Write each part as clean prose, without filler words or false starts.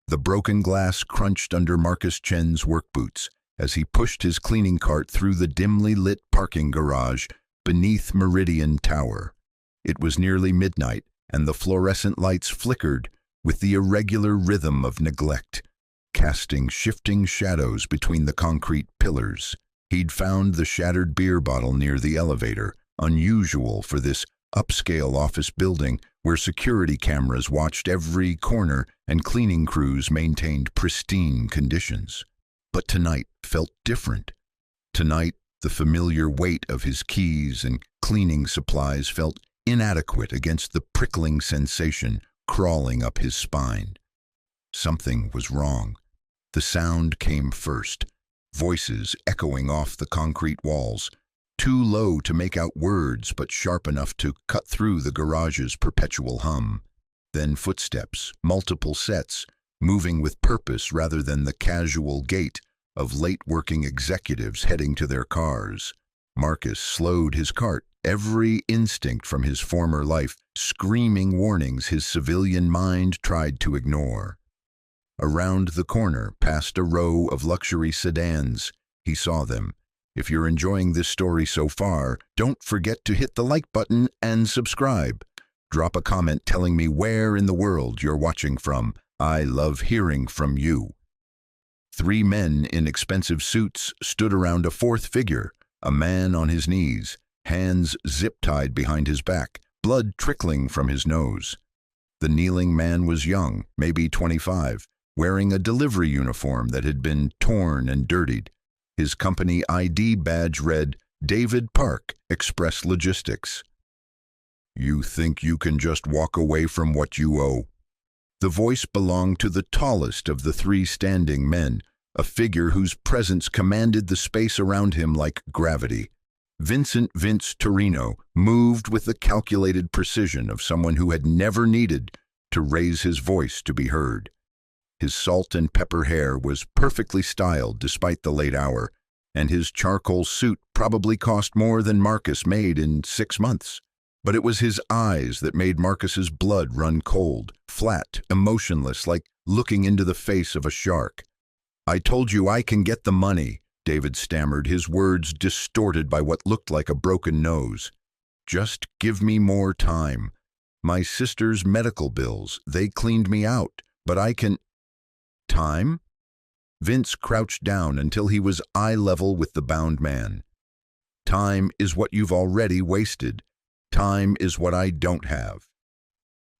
The broken glass crunched under Marcus Chen's work boots as he pushed his cleaning cart through the dimly lit parking garage beneath Meridian Tower. It was nearly midnight, and the fluorescent lights flickered with the irregular rhythm of neglect, casting shifting shadows between the concrete pillars. He'd found the shattered beer bottle near the elevator, unusual for this upscale office building where security cameras watched every corner and cleaning crews maintained pristine conditions. But tonight felt different. Tonight, the familiar weight of his keys and cleaning supplies felt inadequate against the prickling sensation crawling up his spine. Something was wrong. The sound came first, voices echoing off the concrete walls, too low to make out words but sharp enough to cut through the garage's perpetual hum. Then footsteps, multiple sets, moving with purpose rather than the casual gait of late-working executives heading to their cars. Marcus slowed his cart, every instinct from his former life screaming warnings his civilian mind tried to ignore. Around the corner, past a row of luxury sedans, he saw them. If you're enjoying this story so far, don't forget to hit the like button and subscribe. Drop a comment telling me where in the world you're watching from. I love hearing from you. 3 men in expensive suits stood around a fourth figure, a man on his knees, hands zip-tied behind his back, blood trickling from his nose. The kneeling man was young, maybe 25, wearing a delivery uniform that had been torn and dirtied. His company ID badge read, David Park, Express Logistics. You think you can just walk away from what you owe? The voice belonged to the tallest of the 3 standing men, a figure whose presence commanded the space around him like gravity. Vincent Vince Torino moved with the calculated precision of someone who had never needed to raise his voice to be heard. His salt and pepper hair was perfectly styled despite the late hour, and his charcoal suit probably cost more than Marcus made in 6 months. But it was his eyes that made Marcus's blood run cold, flat, emotionless, like looking into the face of a shark. I told you I can get the money, David stammered, his words distorted by what looked like a broken nose. Just give me more time. My sister's medical bills, they cleaned me out, but I can... Time? Vince crouched down until he was eye level with the bound man. Time is what you've already wasted. Time is what I don't have.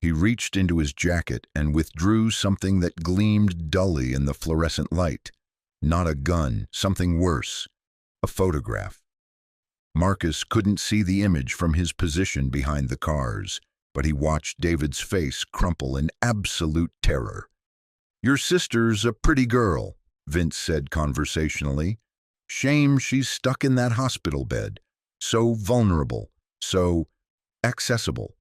He reached into his jacket and withdrew something that gleamed dully in the fluorescent light. Not a gun, something worse. A photograph. Marcus couldn't see the image from his position behind the cars, but he watched David's face crumple in absolute terror. Your sister's a pretty girl, Vince said conversationally. Shame she's stuck in that hospital bed. So vulnerable, so accessible.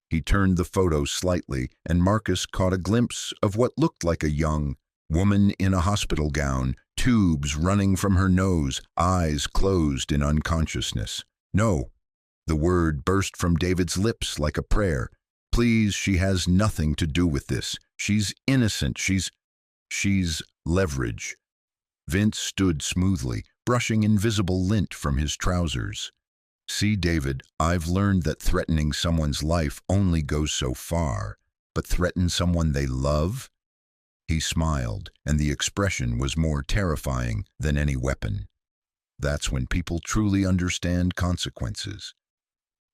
He turned the photo slightly, and Marcus caught a glimpse of what looked like a young woman in a hospital gown, tubes running from her nose, eyes closed in unconsciousness. No, the word burst from David's lips like a prayer. Please, she has nothing to do with this. She's innocent. She's leverage. Vince stood smoothly, brushing invisible lint from his trousers. See, David, I've learned that threatening someone's life only goes so far, but threaten someone they love? He smiled, and the expression was more terrifying than any weapon. That's when people truly understand consequences.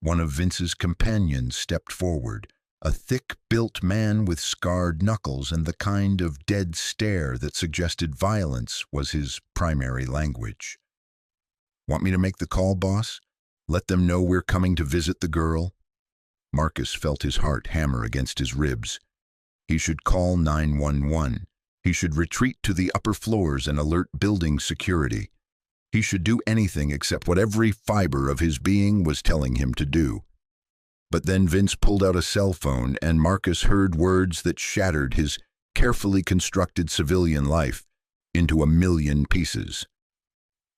One of Vince's companions stepped forward, a thick-built man with scarred knuckles and the kind of dead stare that suggested violence was his primary language. Want me to make the call, boss? Let them know we're coming to visit the girl? Marcus felt his heart hammer against his ribs. He should call 911. He should retreat to the upper floors and alert building security. He should do anything except what every fiber of his being was telling him to do. But then Vince pulled out a cell phone, and Marcus heard words that shattered his carefully constructed civilian life into a million pieces.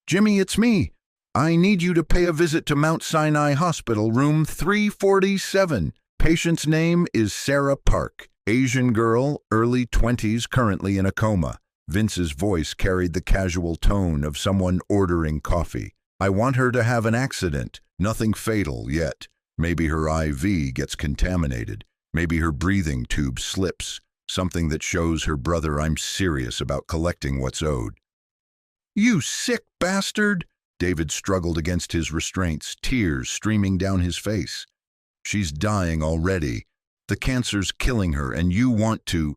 Jimmy, it's me. I need you to pay a visit to Mount Sinai Hospital, room 347. Patient's name is Sarah Park. Asian girl, early 20s, currently in a coma. Vince's voice carried the casual tone of someone ordering coffee. I want her to have an accident. Nothing fatal yet. Maybe her IV gets contaminated. Maybe her breathing tube slips. Something that shows her brother I'm serious about collecting what's owed. You sick bastard! David struggled against his restraints, tears streaming down his face. She's dying already. The cancer's killing her, and you want to…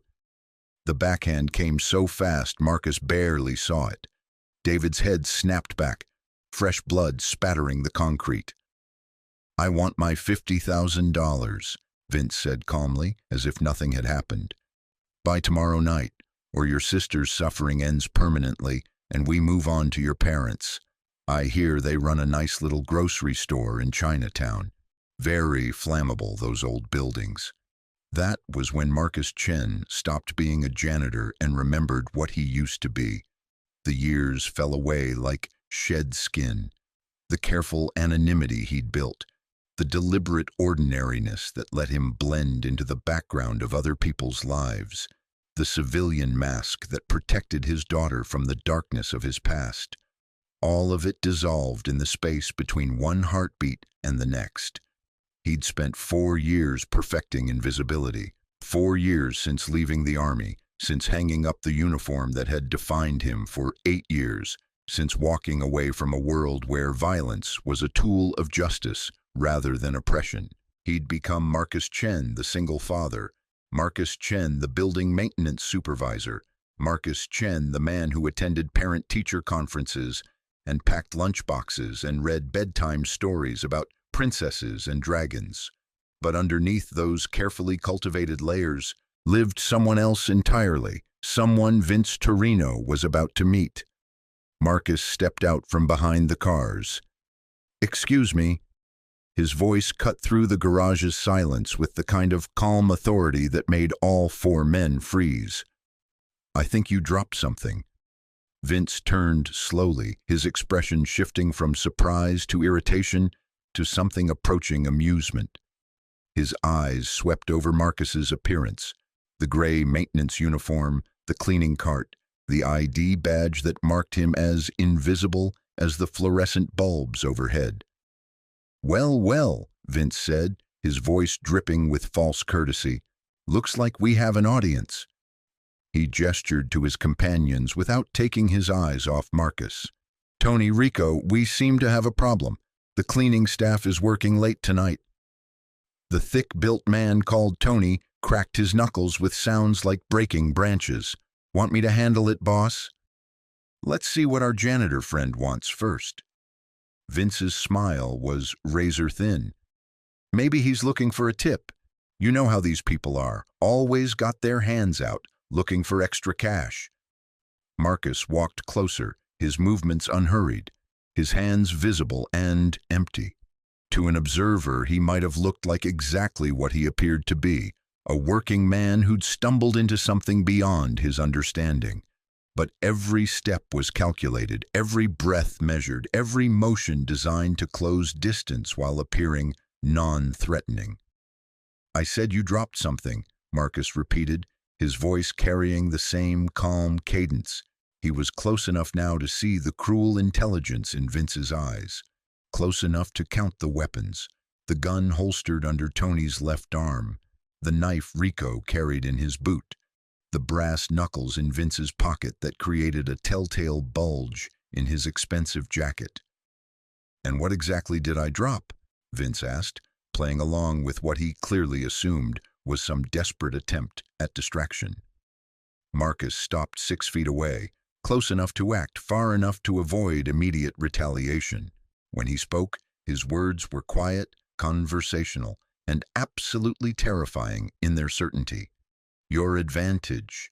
The backhand came so fast Marcus barely saw it. David's head snapped back, fresh blood spattering the concrete. I want my $50,000, Vince said calmly, as if nothing had happened. By tomorrow night, or your sister's suffering ends permanently, and we move on to your parents. I hear they run a nice little grocery store in Chinatown. Very flammable, those old buildings. That was when Marcus Chen stopped being a janitor and remembered what he used to be. The years fell away like shed skin. The careful anonymity he'd built, the deliberate ordinariness that let him blend into the background of other people's lives, the civilian mask that protected his daughter from the darkness of his past. All of it dissolved in the space between one heartbeat and the next. He'd spent 4 years perfecting invisibility, 4 years since leaving the army, since hanging up the uniform that had defined him for 8 years, since walking away from a world where violence was a tool of justice rather than oppression. He'd become Marcus Chen, the single father, Marcus Chen, the building maintenance supervisor, Marcus Chen, the man who attended parent-teacher conferences and packed lunchboxes and read bedtime stories about princesses and dragons. But underneath those carefully cultivated layers lived someone else entirely, someone Vince Torino was about to meet. Marcus stepped out from behind the cars. Excuse me. His voice cut through the garage's silence with the kind of calm authority that made all 4 men freeze. I think you dropped something. Vince turned slowly, his expression shifting from surprise to irritation to something approaching amusement. His eyes swept over Marcus's appearance, the gray maintenance uniform, the cleaning cart, the ID badge that marked him as invisible as the fluorescent bulbs overhead. Well, well, Vince said, his voice dripping with false courtesy. Looks like we have an audience. He gestured to his companions without taking his eyes off Marcus. Tony, Rico, we seem to have a problem. The cleaning staff is working late tonight. The thick-built man called Tony cracked his knuckles with sounds like breaking branches. Want me to handle it, boss? Let's see what our janitor friend wants first. Vince's smile was razor-thin. Maybe he's looking for a tip. You know how these people are, always got their hands out, looking for extra cash. Marcus walked closer, his movements unhurried, his hands visible and empty. To an observer, he might have looked like exactly what he appeared to be, a working man who'd stumbled into something beyond his understanding. But every step was calculated, every breath measured, every motion designed to close distance while appearing non-threatening. I said you dropped something, Marcus repeated, his voice carrying the same calm cadence. He was close enough now to see the cruel intelligence in Vince's eyes, close enough to count the weapons, the gun holstered under Tony's left arm, the knife Rico carried in his boot, the brass knuckles in Vince's pocket that created a telltale bulge in his expensive jacket. And what exactly did I drop? Vince asked, playing along with what he clearly assumed was some desperate attempt at distraction. Marcus stopped 6 feet away, close enough to act, far enough to avoid immediate retaliation. When he spoke, his words were quiet, conversational, and absolutely terrifying in their certainty. Your advantage.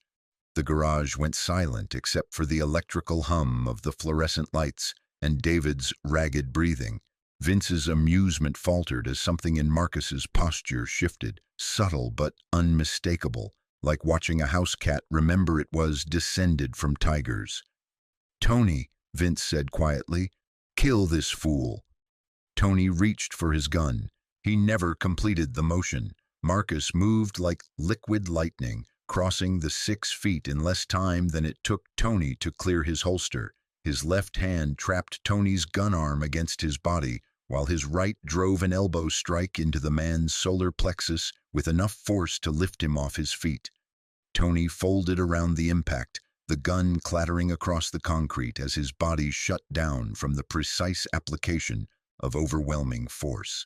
The garage went silent except for the electrical hum of the fluorescent lights and David's ragged breathing. Vince's amusement faltered as something in Marcus's posture shifted, subtle but unmistakable, like watching a house cat remember it was descended from tigers. Tony, Vince said quietly, kill this fool. Tony reached for his gun. He never completed the motion. Marcus moved like liquid lightning, crossing the 6 feet in less time than it took Tony to clear his holster. His left hand trapped Tony's gun arm against his body, while his right drove an elbow strike into the man's solar plexus with enough force to lift him off his feet. Tony folded around the impact, the gun clattering across the concrete as his body shut down from the precise application of overwhelming force.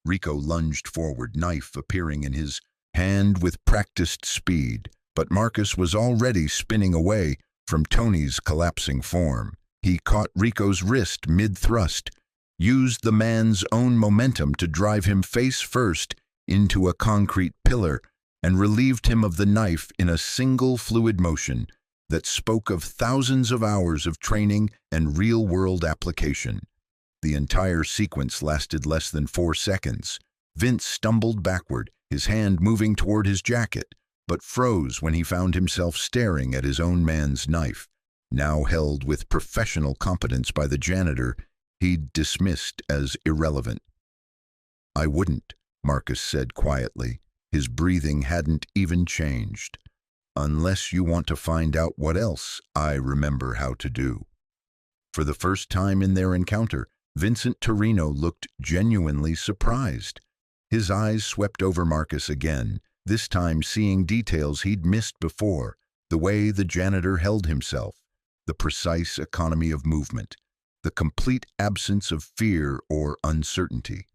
Rico lunged forward, knife appearing in his hand with practiced speed, but Marcus was already spinning away from Tony's collapsing form. He caught Rico's wrist mid-thrust, used the man's own momentum to drive him face first into a concrete pillar, and relieved him of the knife in a single fluid motion that spoke of thousands of hours of training and real-world application. The entire sequence lasted less than 4 seconds. Vince stumbled backward, his hand moving toward his jacket, but froze when he found himself staring at his own man's knife, now held with professional competence by the janitor he'd dismissed as irrelevant. "I wouldn't," Marcus said quietly. His breathing hadn't even changed. "Unless you want to find out what else I remember how to do." For the first time in their encounter, Vincent Torino looked genuinely surprised. His eyes swept over Marcus again, this time seeing details he'd missed before, the way the janitor held himself, the precise economy of movement, the complete absence of fear or uncertainty.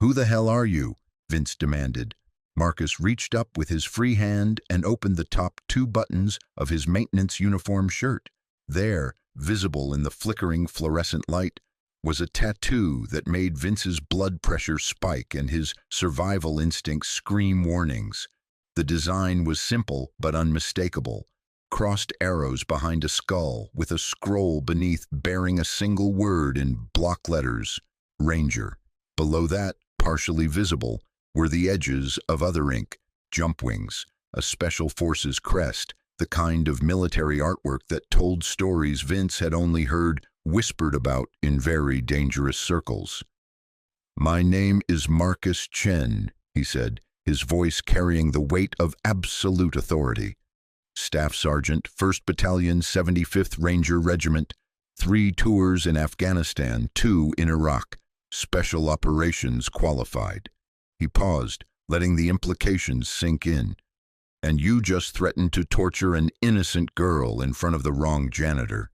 "Who the hell are you?" Vince demanded. Marcus reached up with his free hand and opened the top 2 buttons of his maintenance uniform shirt. There, visible in the flickering fluorescent light, was a tattoo that made Vince's blood pressure spike and his survival instincts scream warnings. The design was simple but unmistakable. Crossed arrows behind a skull, with a scroll beneath bearing a single word in block letters, Ranger. Below that, partially visible, were the edges of other ink, jump wings, a special forces crest, the kind of military artwork that told stories Vince had only heard whispered about in very dangerous circles. "My name is Marcus Chen," he said, his voice carrying the weight of absolute authority. "Staff Sergeant, 1st Battalion, 75th Ranger Regiment, 3 tours in Afghanistan, 2 in Iraq, Special Operations qualified." He paused, letting the implications sink in. "And you just threatened to torture an innocent girl in front of the wrong janitor."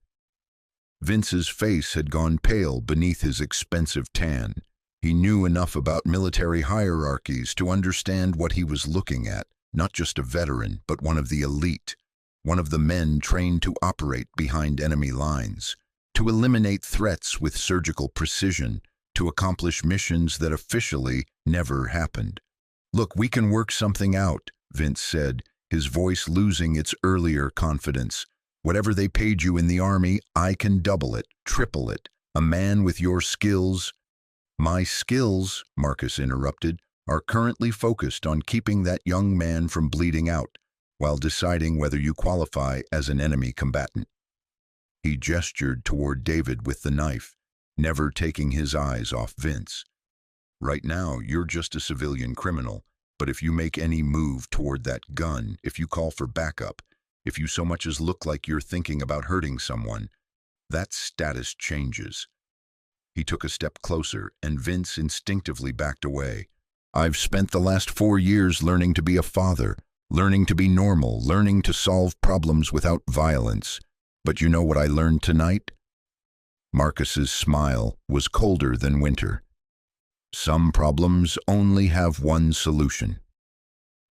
Vince's face had gone pale beneath his expensive tan. He knew enough about military hierarchies to understand what he was looking at, not just a veteran, but one of the elite, one of the men trained to operate behind enemy lines, to eliminate threats with surgical precision, to accomplish missions that officially never happened. "Look, we can work something out," Vince said, his voice losing its earlier confidence. "Whatever they paid you in the army, I can double it, triple it. A man with your skills—" "My skills," Marcus interrupted, "are currently focused on keeping that young man from bleeding out, while deciding whether you qualify as an enemy combatant." He gestured toward David with the knife, never taking his eyes off Vince. "Right now, you're just a civilian criminal, but if you make any move toward that gun, if you call for backup, if you so much as look like you're thinking about hurting someone, that status changes." He took a step closer, and Vince instinctively backed away. "I've spent the last 4 years learning to be a father, learning to be normal, learning to solve problems without violence. But you know what I learned tonight?" Marcus's smile was colder than winter. "Some problems only have one solution."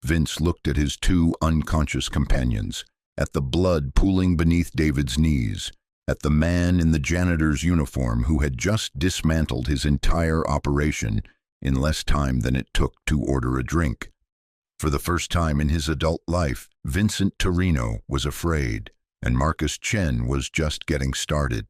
Vince looked at his 2 unconscious companions, at the blood pooling beneath David's knees, at the man in the janitor's uniform who had just dismantled his entire operation in less time than it took to order a drink. For the first time in his adult life, Vincent Torino was afraid, and Marcus Chen was just getting started.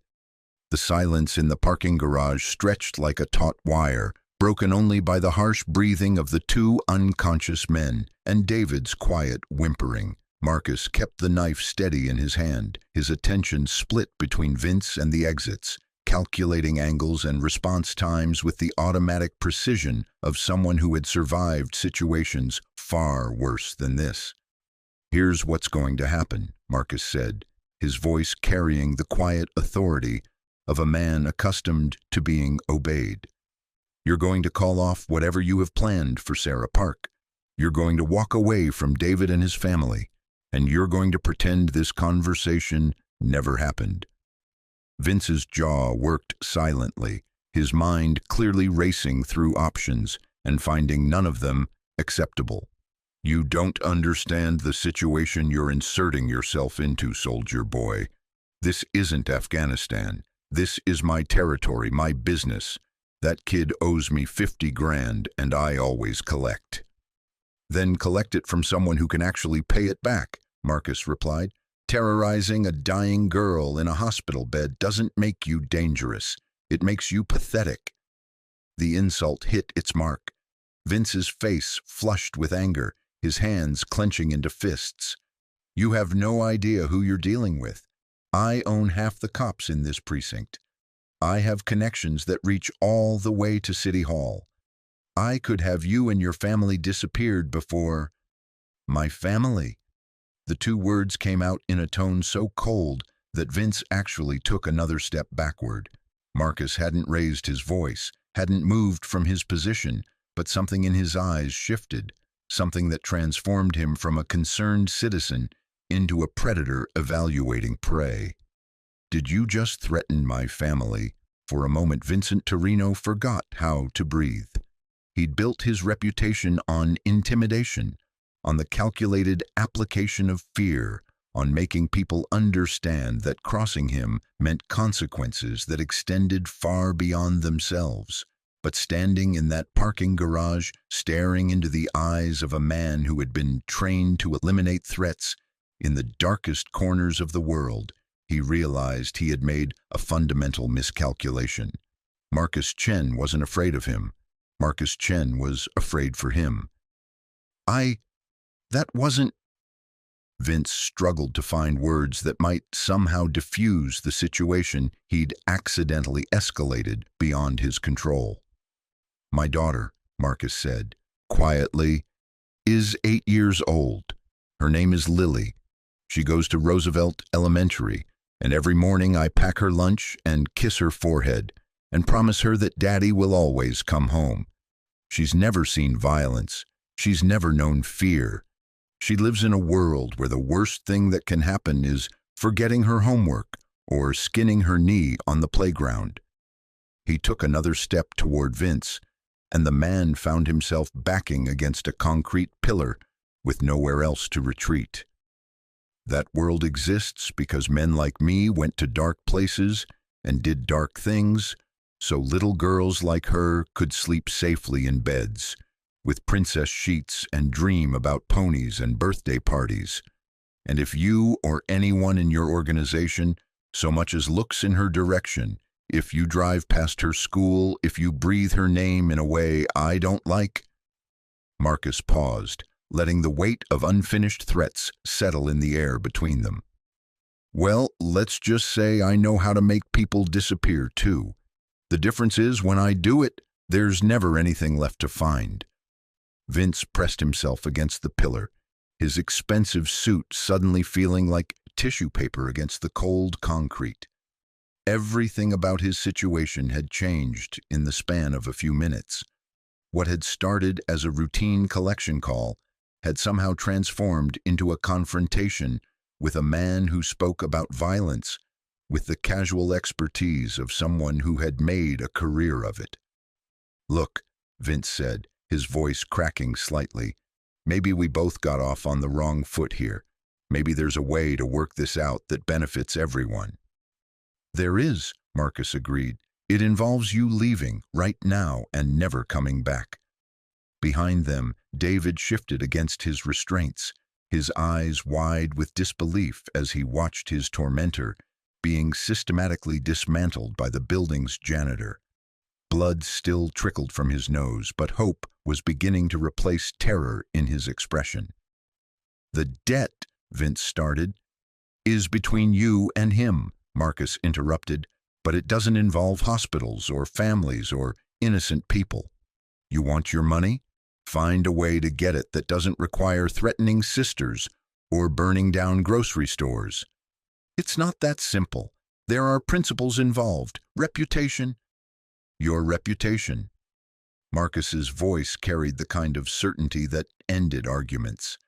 The silence in the parking garage stretched like a taut wire, broken only by the harsh breathing of the 2 unconscious men and David's quiet whimpering. Marcus kept the knife steady in his hand, his attention split between Vince and the exits, calculating angles and response times with the automatic precision of someone who had survived situations far worse than this. "Here's what's going to happen," Marcus said, his voice carrying the quiet authority of a man accustomed to being obeyed. "You're going to call off whatever you have planned for Sarah Park. You're going to walk away from David and his family, and you're going to pretend this conversation never happened." Vince's jaw worked silently, his mind clearly racing through options and finding none of them acceptable. "You don't understand the situation you're inserting yourself into, soldier boy. This isn't Afghanistan. This is my territory, my business. That kid owes me 50 grand and I always collect." "Then collect it from someone who can actually pay it back," Marcus replied. "Terrorizing a dying girl in a hospital bed doesn't make you dangerous. It makes you pathetic." The insult hit its mark. Vince's face flushed with anger, his hands clenching into fists. "You have no idea who you're dealing with. I own half the cops in this precinct. I have connections that reach all the way to City Hall. I could have you and your family disappeared before—" "My family?" The two words came out in a tone so cold that Vince actually took another step backward. Marcus hadn't raised his voice, hadn't moved from his position, but something in his eyes shifted, something that transformed him from a concerned citizen into a predator evaluating prey. "Did you just threaten my family?" For a moment, Vincent Torino forgot how to breathe. He'd built his reputation on intimidation, on the calculated application of fear, on making people understand that crossing him meant consequences that extended far beyond themselves. But standing in that parking garage, staring into the eyes of a man who had been trained to eliminate threats in the darkest corners of the world, he realized he had made a fundamental miscalculation. Marcus Chen wasn't afraid of him. Marcus Chen was afraid for him. That wasn't—" Vince struggled to find words that might somehow diffuse the situation he'd accidentally escalated beyond his control. "My daughter," Marcus said, quietly, "is 8 years old. Her name is Lily. She goes to Roosevelt Elementary, and every morning I pack her lunch and kiss her forehead and promise her that Daddy will always come home. She's never seen violence. She's never known fear. She lives in a world where the worst thing that can happen is forgetting her homework or skinning her knee on the playground." He took another step toward Vince, and the man found himself backing against a concrete pillar with nowhere else to retreat. "That world exists because men like me went to dark places and did dark things, so little girls like her could sleep safely in beds with princess sheets and dream about ponies and birthday parties. And if you or anyone in your organization so much as looks in her direction, if you drive past her school, if you breathe her name in a way I don't like—" Marcus paused, letting the weight of unfinished threats settle in the air between them. "Well, let's just say I know how to make people disappear too. The difference is when I do it, there's never anything left to find." Vince pressed himself against the pillar, his expensive suit suddenly feeling like tissue paper against the cold concrete. Everything about his situation had changed in the span of a few minutes. What had started as a routine collection call had somehow transformed into a confrontation with a man who spoke about violence with the casual expertise of someone who had made a career of it. "Look," Vince said, his voice cracking slightly, "maybe we both got off on the wrong foot here. Maybe there's a way to work this out that benefits everyone." "There is," Marcus agreed. "It involves you leaving right now and never coming back." Behind them, David shifted against his restraints, his eyes wide with disbelief as he watched his tormentor being systematically dismantled by the building's janitor. Blood still trickled from his nose, but hope was beginning to replace terror in his expression. "The debt," Vince started, "is between you and him," Marcus interrupted, but it doesn't involve hospitals or families or innocent people. You want your money? Find a way to get it that doesn't require threatening sisters or burning down grocery stores. It's not that simple. There are principles involved. Reputation. Your reputation. Marcus's voice carried the kind of certainty that ended arguments.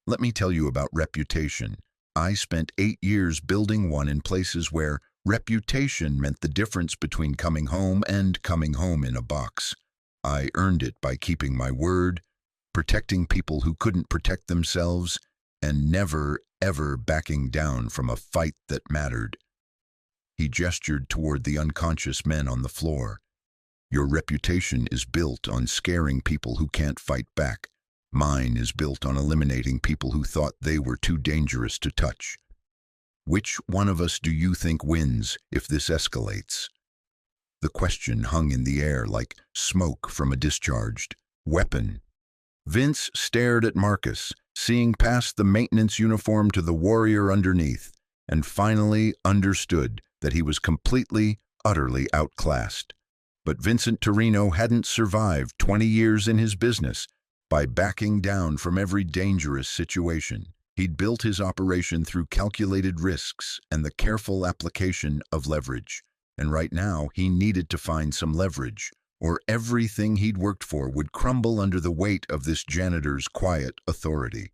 Let me tell you about reputation. I spent 8 years building one in places where reputation meant the difference between coming home and coming home in a box. I earned it by keeping my word, protecting people who couldn't protect themselves, and never, ever backing down from a fight that mattered. He gestured toward the unconscious men on the floor. Your reputation is built on scaring people who can't fight back. Mine is built on eliminating people who thought they were too dangerous to touch. Which one of us do you think wins if this escalates? The question hung in the air like smoke from a discharged weapon. Vince stared at Marcus, seeing past the maintenance uniform to the warrior underneath, and finally understood that he was completely, utterly outclassed. But Vincent Torino hadn't survived 20 years in his business by backing down from every dangerous situation. He'd built his operation through calculated risks and the careful application of leverage. And right now, he needed to find some leverage, or everything he'd worked for would crumble under the weight of this janitor's quiet authority.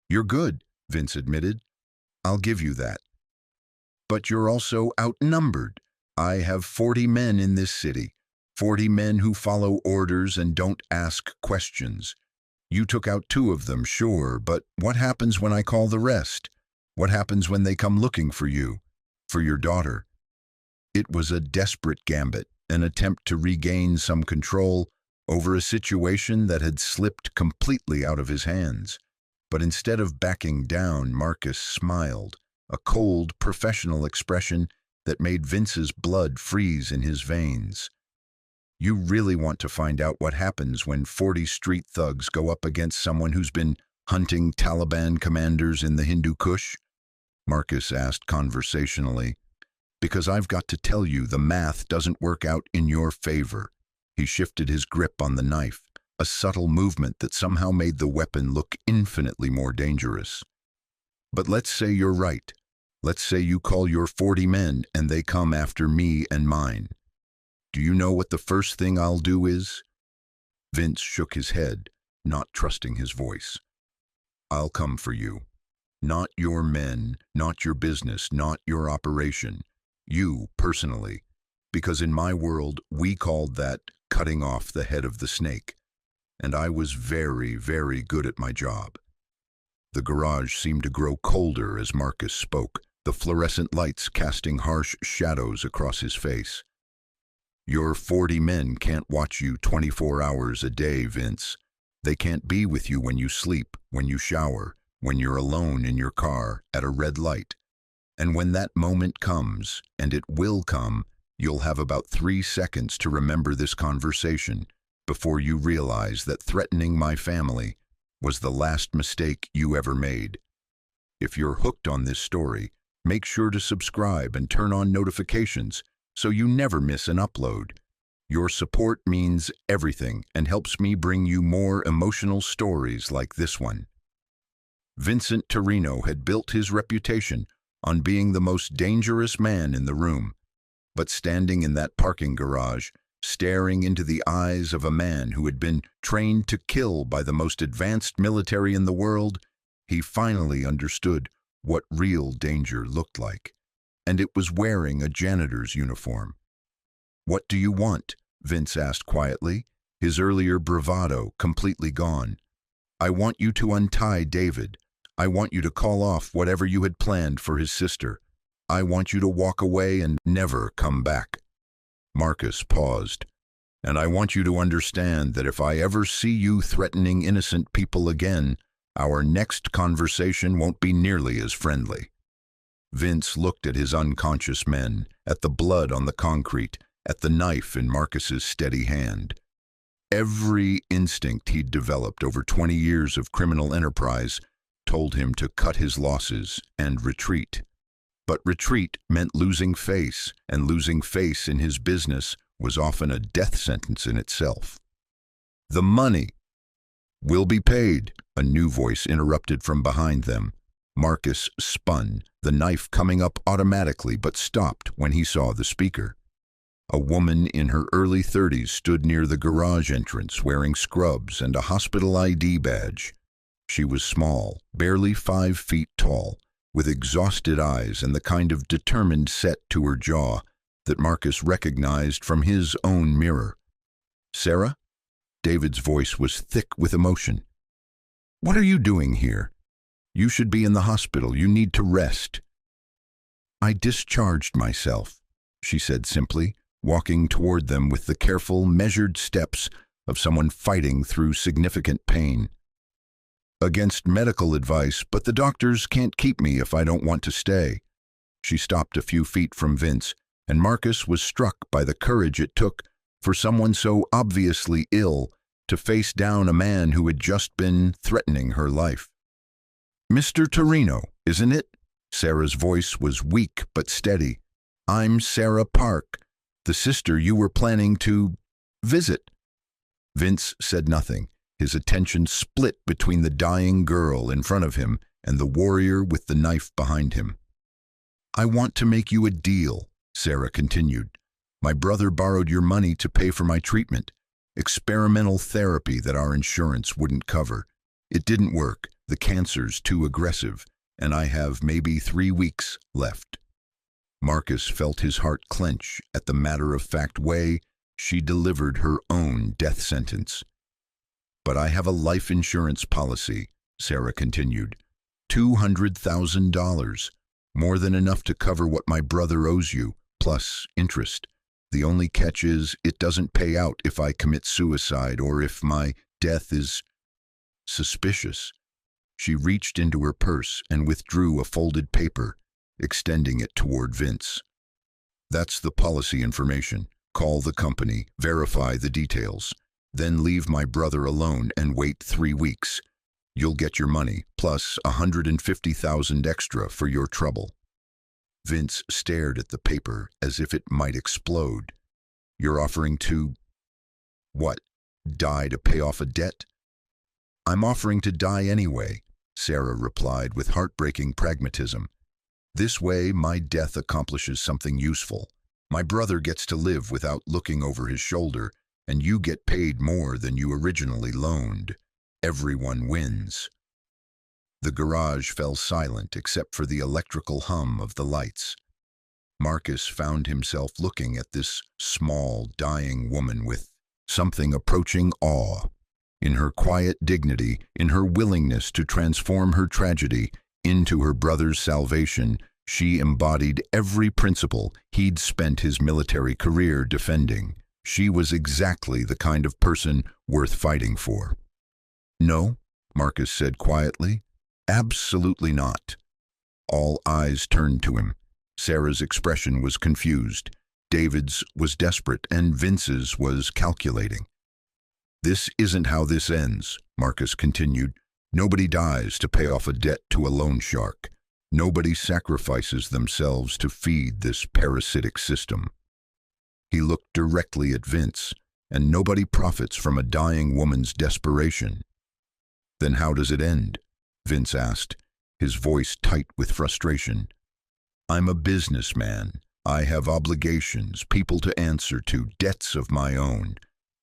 You're good, Vince admitted. I'll give you that. But you're also outnumbered. I have 40 men in this city, 40 men who follow orders and don't ask questions. You took out 2 of them, sure, but what happens when I call the rest? What happens when they come looking for you, for your daughter? It was a desperate gambit, an attempt to regain some control over a situation that had slipped completely out of his hands. But instead of backing down, Marcus smiled, a cold, professional expression that made Vince's blood freeze in his veins. You really want to find out what happens when 40 street thugs go up against someone who's been hunting Taliban commanders in the Hindu Kush? Marcus asked conversationally. Because I've got to tell you, the math doesn't work out in your favor. He shifted his grip on the knife, a subtle movement that somehow made the weapon look infinitely more dangerous. But let's say you're right. Let's say you call your 40 men and they come after me and mine. Do you know what the first thing I'll do is? Vince shook his head, not trusting his voice. I'll come for you. Not your men, not your business, not your operation. You, personally. Because in my world, we called that cutting off the head of the snake. And I was very, very good at my job. The garage seemed to grow colder as Marcus spoke, the fluorescent lights casting harsh shadows across his face. Your 40 men can't watch you 24 hours a day, Vince. They can't be with you when you sleep, when you shower, when you're alone in your car at a red light. And when that moment comes, and it will come, you'll have about 3 seconds to remember this conversation before you realize that threatening my family was the last mistake you ever made. If you're hooked on this story, make sure to subscribe and turn on notifications so you never miss an upload. Your support means everything and helps me bring you more emotional stories like this one. Vincent Torino had built his reputation on being the most dangerous man in the room, but standing in that parking garage, staring into the eyes of a man who had been trained to kill by the most advanced military in the world, he finally understood what real danger looked like. And it was wearing a janitor's uniform. What do you want? Vince asked quietly, his earlier bravado completely gone. I want you to untie David. I want you to call off whatever you had planned for his sister. I want you to walk away and never come back. Marcus paused. And I want you to understand that if I ever see you threatening innocent people again, our next conversation won't be nearly as friendly. Vince looked at his unconscious men, at the blood on the concrete, at the knife in Marcus's steady hand. Every instinct he'd developed over 20 years of criminal enterprise told him to cut his losses and retreat. But retreat meant losing face, and losing face in his business was often a death sentence in itself. "The money will be paid," a new voice interrupted from behind them. Marcus spun, the knife coming up automatically, but stopped when he saw the speaker. A woman in her early 30s stood near the garage entrance wearing scrubs and a hospital ID badge. She was small, barely 5 feet tall, with exhausted eyes and the kind of determined set to her jaw that Marcus recognized from his own mirror. "Sarah?" David's voice was thick with emotion. "What are you doing here? You should be in the hospital. You need to rest." "I discharged myself," she said simply, walking toward them with the careful, measured steps of someone fighting through significant pain. "Against medical advice, but the doctors can't keep me if I don't want to stay." She stopped a few feet from Vince, and Marcus was struck by the courage it took for someone so obviously ill to face down a man who had just been threatening her life. "Mr. Torino, isn't it?" Sarah's voice was weak but steady. "I'm Sarah Park, the sister you were planning to visit." Vince said nothing, his attention split between the dying girl in front of him and the warrior with the knife behind him. "I want to make you a deal," Sarah continued. "My brother borrowed your money to pay for my treatment, experimental therapy that our insurance wouldn't cover. It didn't work, the cancer's too aggressive, and I have maybe 3 weeks left." Marcus felt his heart clench at the matter-of-fact way she delivered her own death sentence. "But I have a life insurance policy," Sarah continued. $200,000, more than enough to cover what my brother owes you, plus interest. The only catch is it doesn't pay out if I commit suicide or if my death is suspicious. She reached into her purse and withdrew a folded paper, extending it toward Vince. "That's the policy information. Call the company, verify the details, then leave my brother alone and wait 3 weeks. You'll get your money, plus 150,000 extra for your trouble." Vince stared at the paper as if it might explode. "You're offering to, what, die to pay off a debt?" "I'm offering to die anyway," Sarah replied with heartbreaking pragmatism. "This way, my death accomplishes something useful. My brother gets to live without looking over his shoulder, and you get paid more than you originally loaned. Everyone wins." The garage fell silent except for the electrical hum of the lights. Marcus found himself looking at this small, dying woman with something approaching awe. In her quiet dignity, in her willingness to transform her tragedy into her brother's salvation, she embodied every principle he'd spent his military career defending. She was exactly the kind of person worth fighting for. "No," Marcus said quietly. "Absolutely not." All eyes turned to him. Sarah's expression was confused. David's was desperate, and Vince's was calculating. "This isn't how this ends," Marcus continued. "Nobody dies to pay off a debt to a loan shark. Nobody sacrifices themselves to feed this parasitic system." He looked directly at Vince, and nobody profits from a dying woman's desperation. "Then how does it end?" Vince asked, his voice tight with frustration. "I'm a businessman. I have obligations, people to answer to, debts of my own.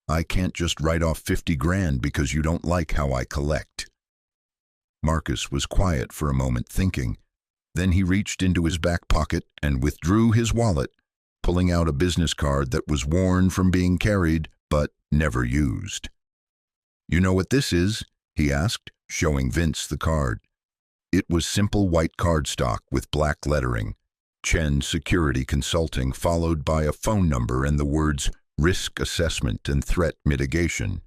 I can't just write off 50 grand because you don't like how I collect." Marcus was quiet for a moment, thinking. Then he reached into his back pocket and withdrew his wallet, pulling out a business card that was worn from being carried but never used. "You know what this is?" he asked, showing Vince the card. It was simple white cardstock with black lettering, Chen Security Consulting, followed by a phone number and the words risk assessment and threat mitigation.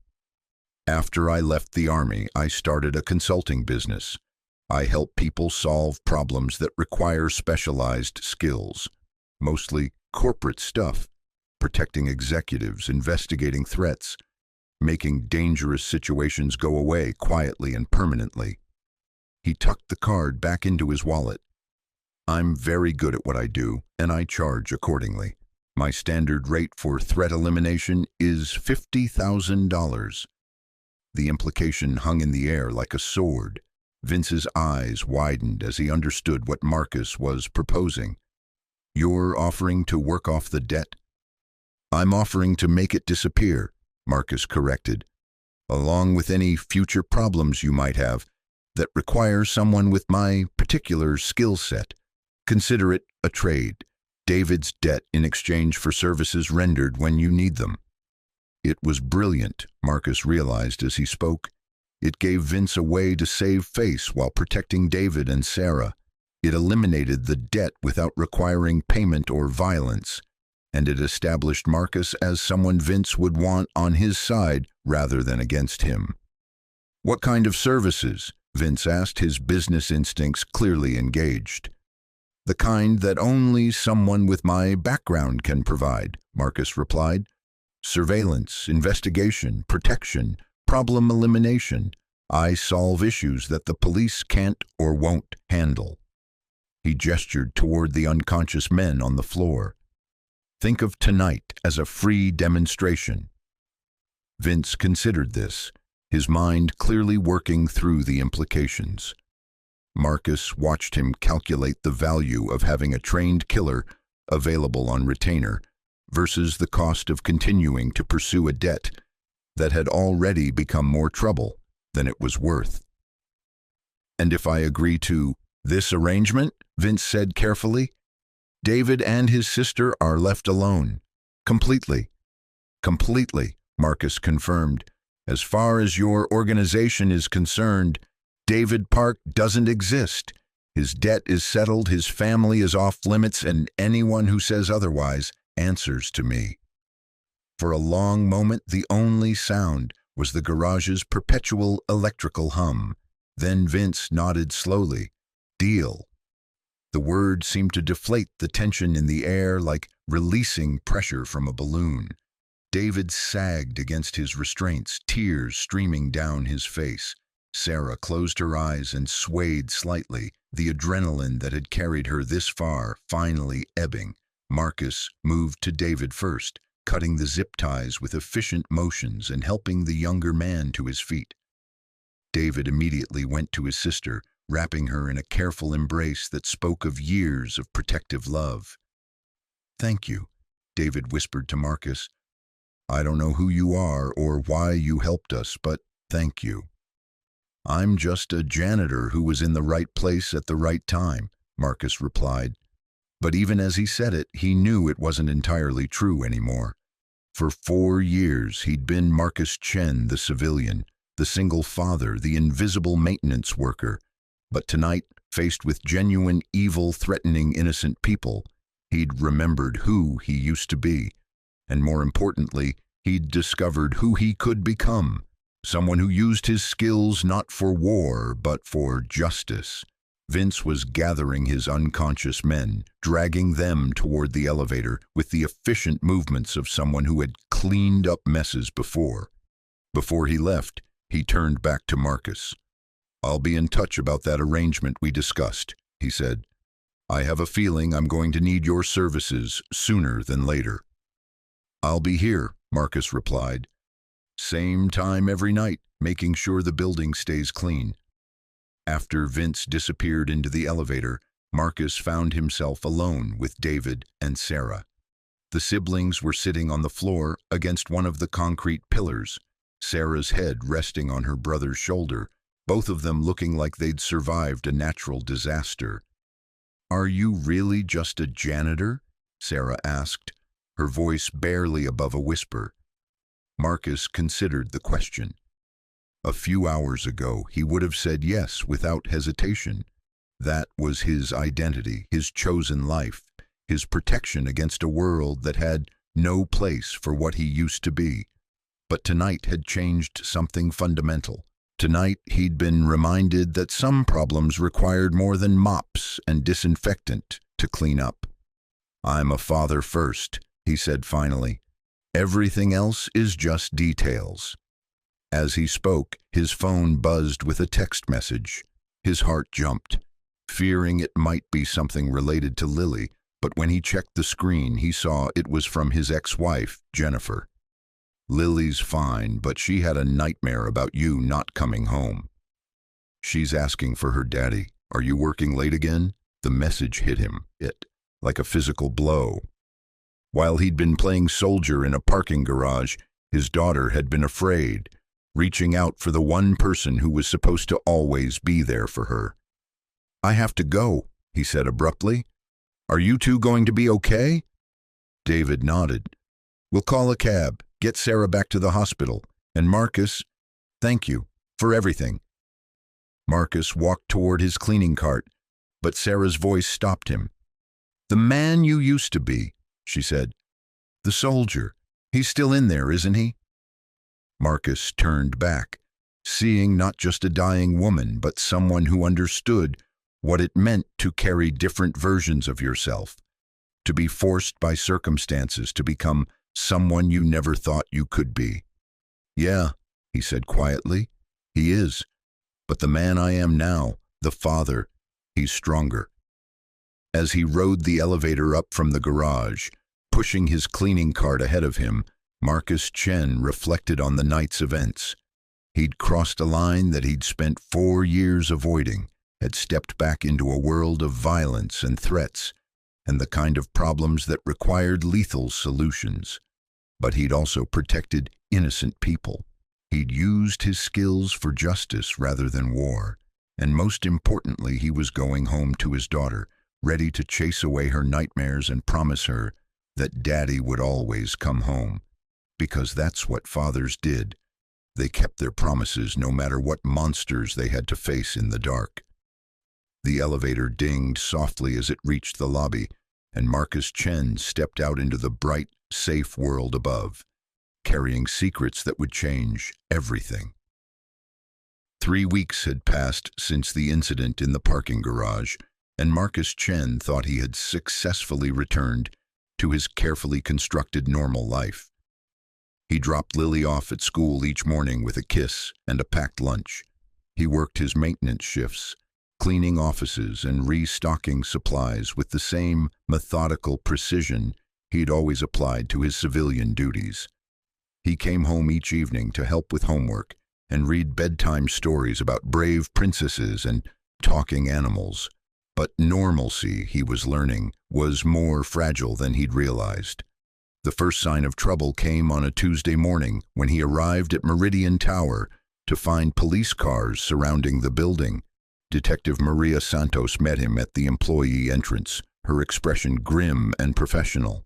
"After I left the Army, I started a consulting business. I help people solve problems that require specialized skills, mostly corporate stuff, protecting executives, investigating threats, making dangerous situations go away quietly and permanently." He tucked the card back into his wallet. I'm very good at what I do, and I charge accordingly. My standard rate for threat elimination is $50,000. The implication hung in the air like a sword. Vince's eyes widened as he understood what Marcus was proposing. You're offering to work off the debt? I'm offering to make it disappear, Marcus corrected, along with any future problems you might have that require someone with my particular skill set. Consider it a trade, David's debt in exchange for services rendered when you need them. It was brilliant, Marcus realized as he spoke. It gave Vince a way to save face while protecting David and Sarah. It eliminated the debt without requiring payment or violence, and it established Marcus as someone Vince would want on his side rather than against him. What kind of services? Vince asked, his business instincts clearly engaged. The kind that only someone with my background can provide, Marcus replied. Surveillance, investigation, protection, problem elimination. I solve issues that the police can't or won't handle. He gestured toward the unconscious men on the floor. Think of tonight as a free demonstration. Vince considered this, his mind clearly working through the implications. Marcus watched him calculate the value of having a trained killer available on retainer versus the cost of continuing to pursue a debt that had already become more trouble than it was worth. And if I agree to this arrangement, Vince said carefully, David and his sister are left alone. Completely. Completely, Marcus confirmed. As far as your organization is concerned, David Park doesn't exist. His debt is settled, his family is off limits, and anyone who says otherwise answers to me. For a long moment, the only sound was the garage's perpetual electrical hum. Then Vince nodded slowly. Deal. The word seemed to deflate the tension in the air like releasing pressure from a balloon. David sagged against his restraints, tears streaming down his face. Sarah closed her eyes and swayed slightly, the adrenaline that had carried her this far finally ebbing. Marcus moved to David first, cutting the zip ties with efficient motions and helping the younger man to his feet. David immediately went to his sister, wrapping her in a careful embrace that spoke of years of protective love. Thank you, David whispered to Marcus. I don't know who you are or why you helped us, but thank you. I'm just a janitor who was in the right place at the right time, Marcus replied. But even as he said it, he knew it wasn't entirely true anymore. For 4 years, he'd been Marcus Chen, the civilian, the single father, the invisible maintenance worker. But tonight, faced with genuine evil threatening innocent people, he'd remembered who he used to be. And more importantly, he'd discovered who he could become. Someone who used his skills not for war, but for justice. Vince was gathering his unconscious men, dragging them toward the elevator with the efficient movements of someone who had cleaned up messes before. Before he left, he turned back to Marcus. I'll be in touch about that arrangement we discussed, he said. I have a feeling I'm going to need your services sooner than later. I'll be here, Marcus replied. Same time every night, making sure the building stays clean. After Vince disappeared into the elevator, Marcus found himself alone with David and Sarah. The siblings were sitting on the floor against one of the concrete pillars, Sarah's head resting on her brother's shoulder, both of them looking like they'd survived a natural disaster. Are you really just a janitor? Sarah asked, her voice barely above a whisper. Marcus considered the question. A few hours ago, he would have said yes without hesitation. That was his identity, his chosen life, his protection against a world that had no place for what he used to be. But tonight had changed something fundamental. Tonight, he'd been reminded that some problems required more than mops and disinfectant to clean up. I'm a father first, he said finally. Everything else is just details. As he spoke, his phone buzzed with a text message. His heart jumped. fearing it might be something related to Lily, but when he checked the screen, he saw it was from his ex-wife, Jennifer. Lily's fine, but she had a nightmare about you not coming home. She's asking for her daddy. Are you working late again? The message hit him, like a physical blow. While he'd been playing soldier in a parking garage, his daughter had been afraid, reaching out for the one person who was supposed to always be there for her. I have to go, he said abruptly. Are you two going to be okay? David nodded. We'll call a cab, get Sarah back to the hospital, and Marcus, thank you for everything. Marcus walked toward his cleaning cart, but Sarah's voice stopped him. The man you used to be, she said. The soldier. He's still in there, isn't he? Marcus turned back, seeing not just a dying woman, but someone who understood what it meant to carry different versions of yourself, to be forced by circumstances to become someone you never thought you could be. Yeah, he said quietly, he is. But the man I am now, the father, he's stronger. As he rode the elevator up from the garage, pushing his cleaning cart ahead of him, Marcus Chen reflected on the night's events. He'd crossed a line that he'd spent 4 years avoiding, had stepped back into a world of violence and threats, and the kind of problems that required lethal solutions. But he'd also protected innocent people. He'd used his skills for justice rather than war, and most importantly, he was going home to his daughter, ready to chase away her nightmares and promise her that Daddy would always come home. Because that's what fathers did. They kept their promises no matter what monsters they had to face in the dark. The elevator dinged softly as it reached the lobby, and Marcus Chen stepped out into the bright, safe world above, carrying secrets that would change everything. 3 weeks had passed since the incident in the parking garage, and Marcus Chen thought he had successfully returned to his carefully constructed normal life. He dropped Lily off at school each morning with a kiss and a packed lunch. He worked his maintenance shifts, cleaning offices and restocking supplies with the same methodical precision he'd always applied to his civilian duties. He came home each evening to help with homework and read bedtime stories about brave princesses and talking animals. But normalcy, he was learning, was more fragile than he'd realized. The first sign of trouble came on a Tuesday morning when he arrived at Meridian Tower to find police cars surrounding the building. Detective Maria Santos met him at the employee entrance, her expression grim and professional.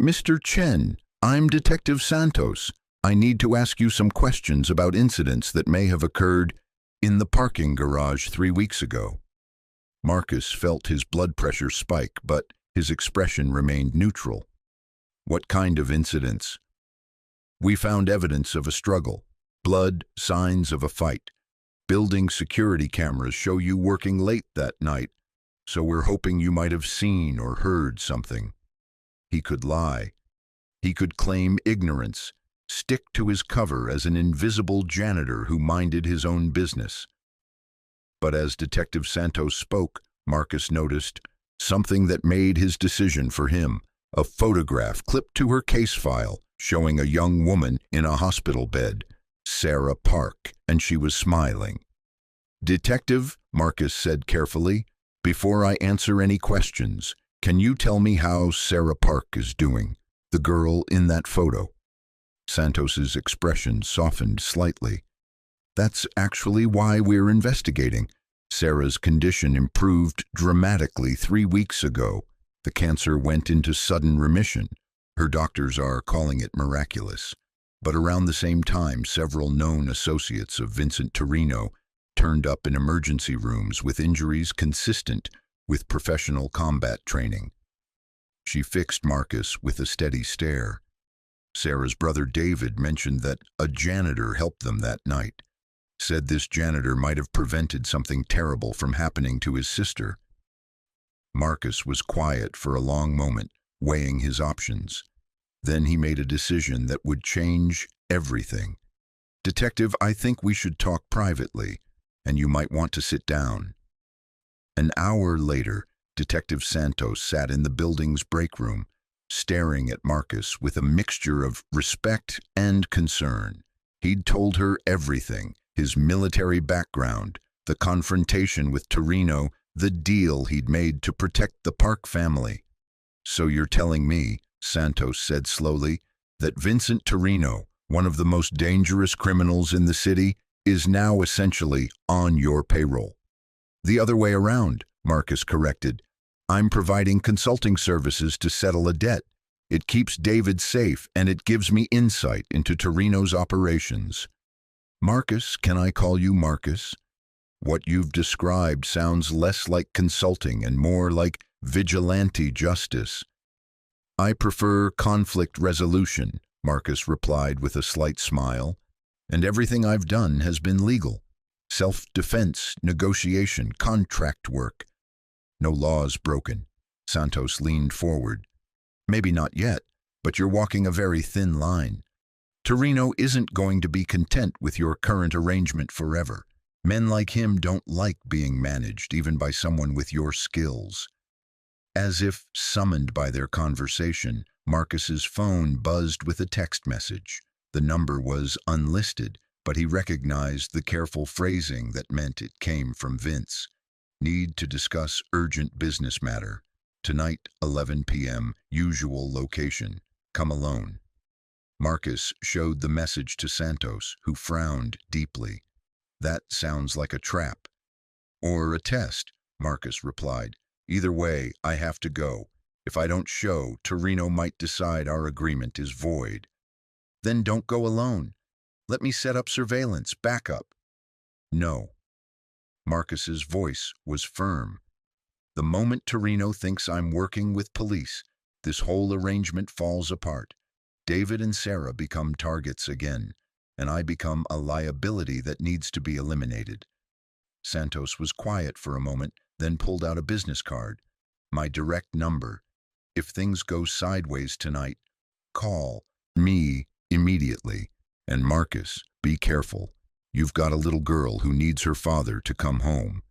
Mr. Chen, I'm Detective Santos. I need to ask you some questions about incidents that may have occurred in the parking garage 3 weeks ago. Marcus felt his blood pressure spike, but his expression remained neutral. What kind of incidents? We found evidence of a struggle, blood, signs of a fight. Building security cameras show you working late that night, so we're hoping you might have seen or heard something. He could lie. He could claim ignorance, stick to his cover as an invisible janitor who minded his own business. But as Detective Santos spoke, Marcus noticed something that made his decision for him. A photograph clipped to her case file showing a young woman in a hospital bed, Sarah Park, and she was smiling. Detective, Marcus said carefully, before I answer any questions, can you tell me how Sarah Park is doing, the girl in that photo? Santos's expression softened slightly. That's actually why we're investigating. Sarah's condition improved dramatically 3 weeks ago. The cancer went into sudden remission. Her doctors are calling it miraculous. But around the same time, several known associates of Vincent Torino turned up in emergency rooms with injuries consistent with professional combat training. She fixed Marcus with a steady stare. Sarah's brother David mentioned that a janitor helped them that night, said this janitor might have prevented something terrible from happening to his sister. Marcus was quiet for a long moment, weighing his options. Then he made a decision that would change everything. Detective, I think we should talk privately, and you might want to sit down. An hour later, Detective Santos sat in the building's break room, staring at Marcus with a mixture of respect and concern. He'd told her everything: his military background, the confrontation with Torino, the deal he'd made to protect the Park family. "So you're telling me," Santos said slowly, "that Vincent Torino, one of the most dangerous criminals in the city, is now essentially on your payroll?" "The other way around," Marcus corrected. "I'm providing consulting services to settle a debt. It keeps David safe, and it gives me insight into Torino's operations." "Marcus, can I call you Marcus? What you've described sounds less like consulting and more like vigilante justice." "I prefer conflict resolution," Marcus replied with a slight smile. "And everything I've done has been legal. Self-defense, negotiation, contract work. No laws broken." Santos leaned forward. "Maybe not yet, but you're walking a very thin line. Torino isn't going to be content with your current arrangement forever. Men like him don't like being managed, even by someone with your skills." As if summoned by their conversation, Marcus's phone buzzed with a text message. The number was unlisted, but he recognized the careful phrasing that meant it came from Vince. "Need to discuss urgent business matter. Tonight, 11 p.m., usual location. Come alone." Marcus showed the message to Santos, who frowned deeply. "That sounds like a trap." "Or a test," Marcus replied. "Either way, I have to go. If I don't show, Torino might decide our agreement is void." "Then don't go alone. Let me set up surveillance, backup." "No." Marcus's voice was firm. "The moment Torino thinks I'm working with police, this whole arrangement falls apart. David and Sarah become targets again, and I become a liability that needs to be eliminated." Santos was quiet for a moment, then pulled out a business card. "My direct number. If things go sideways tonight, call me immediately. And Marcus, be careful. You've got a little girl who needs her father to come home."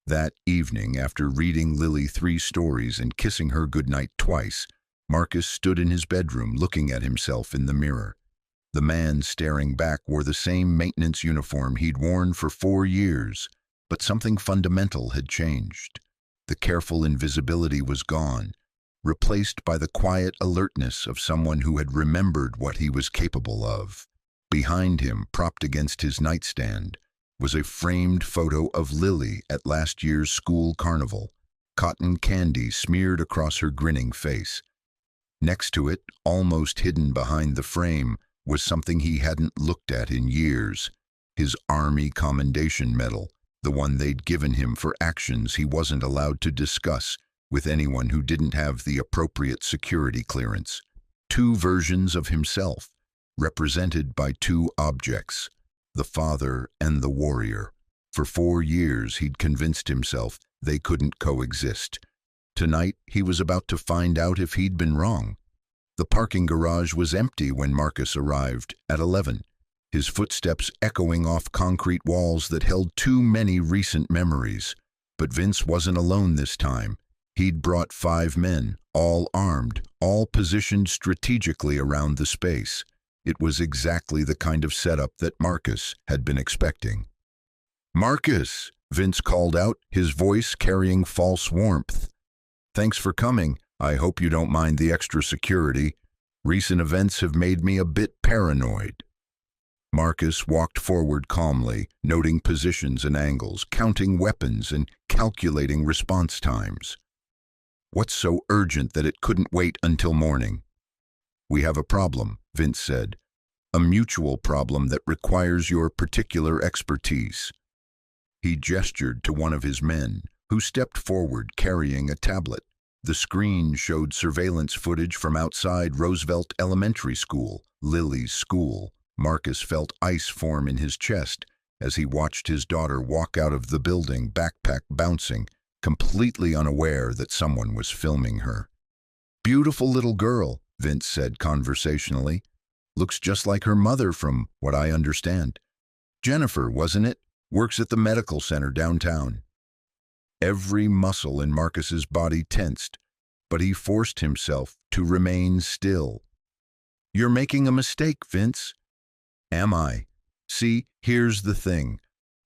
That evening, after reading Lily 3 stories and kissing her goodnight twice, Marcus stood in his bedroom looking at himself in the mirror. The man staring back wore the same maintenance uniform he'd worn for 4 years, but something fundamental had changed. The careful invisibility was gone, replaced by the quiet alertness of someone who had remembered what he was capable of. Behind him, propped against his nightstand, was a framed photo of Lily at last year's school carnival, cotton candy smeared across her grinning face. Next to it, almost hidden behind the frame, was something he hadn't looked at in years: his Army Commendation Medal, the one they'd given him for actions he wasn't allowed to discuss with anyone who didn't have the appropriate security clearance. 2 versions of himself, represented by 2 objects: the father and the warrior. For 4 years he'd convinced himself they couldn't coexist. Tonight he was about to find out if he'd been wrong. The parking garage was empty when Marcus arrived at 11, his footsteps echoing off concrete walls that held too many recent memories. But Vince wasn't alone this time. He'd brought 5 men, all armed, all positioned strategically around the space. It was exactly the kind of setup that Marcus had been expecting. "Marcus!" Vince called out, his voice carrying false warmth. "Thanks for coming. I hope you don't mind the extra security. Recent events have made me a bit paranoid." Marcus walked forward calmly, noting positions and angles, counting weapons, and calculating response times. "What's so urgent that it couldn't wait until morning?" "We have a problem," Vince said. "A mutual problem that requires your particular expertise." He gestured to one of his men, who stepped forward carrying a tablet. The screen showed surveillance footage from outside Roosevelt Elementary School, Lily's school. Marcus felt ice form in his chest as he watched his daughter walk out of the building, backpack bouncing, completely unaware that someone was filming her. "Beautiful little girl," Vince said conversationally. "Looks just like her mother from what I understand. Jennifer, wasn't it? Works at the medical center downtown." Every muscle in Marcus's body tensed, but he forced himself to remain still. "You're making a mistake, Vince." "Am I? See, here's the thing.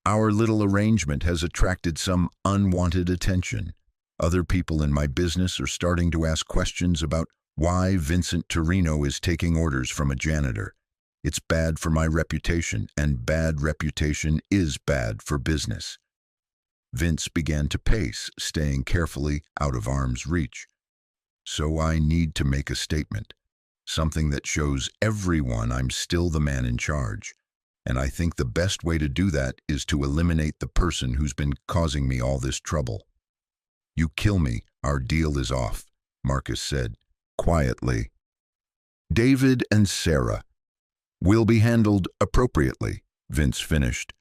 Our little arrangement has attracted some unwanted attention. Other people in my business are starting to ask questions about why Vincent Torino is taking orders from a janitor. It's bad for my reputation, and bad reputation is bad for business." Vince began to pace, staying carefully out of arm's reach. "So I need to make a statement, something that shows everyone I'm still the man in charge. And I think the best way to do that is to eliminate the person who's been causing me all this trouble." "You kill me, our deal is off," Marcus said, quietly. "David and Sarah will be handled appropriately," Vince finished,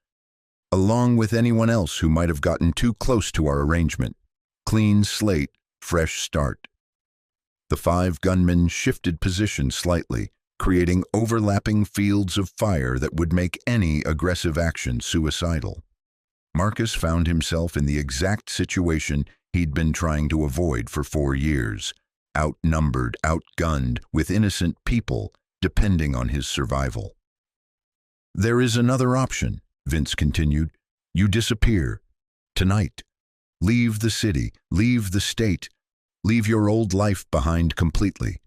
"along with anyone else who might have gotten too close to our arrangement. Clean slate, fresh start." The 5 gunmen shifted position slightly, creating overlapping fields of fire that would make any aggressive action suicidal. Marcus found himself in the exact situation he'd been trying to avoid for 4 years, outnumbered, outgunned, with innocent people depending on his survival. "There is another option," Vince continued. "You disappear. Tonight. Leave the city, leave the state, leave your old life behind completely.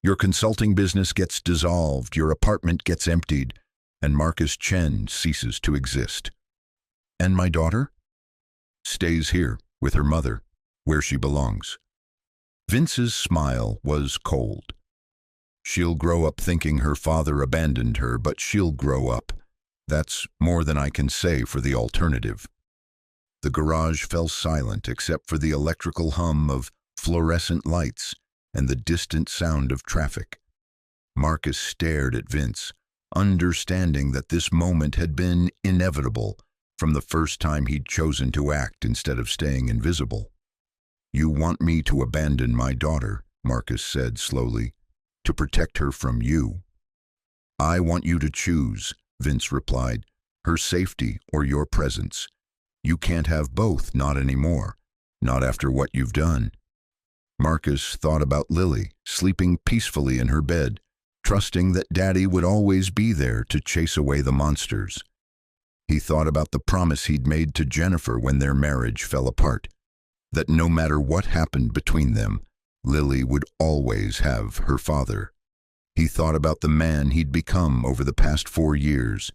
Your consulting business gets dissolved, your apartment gets emptied, and Marcus Chen ceases to exist." "And my daughter?" "Stays here, with her mother, where she belongs." Vince's smile was cold. "She'll grow up thinking her father abandoned her, but she'll grow up. That's more than I can say for the alternative." The garage fell silent except for the electrical hum of fluorescent lights and the distant sound of traffic. Marcus stared at Vince, understanding that this moment had been inevitable from the first time he'd chosen to act instead of staying invisible. "You want me to abandon my daughter," Marcus said slowly, "to protect her from you." "I want you to choose," Vince replied, "her safety or your presence. You can't have both, not anymore, not after what you've done." Marcus thought about Lily, sleeping peacefully in her bed, trusting that Daddy would always be there to chase away the monsters. He thought about the promise he'd made to Jennifer when their marriage fell apart, that no matter what happened between them, Lily would always have her father. He thought about the man he'd become over the past 4 years,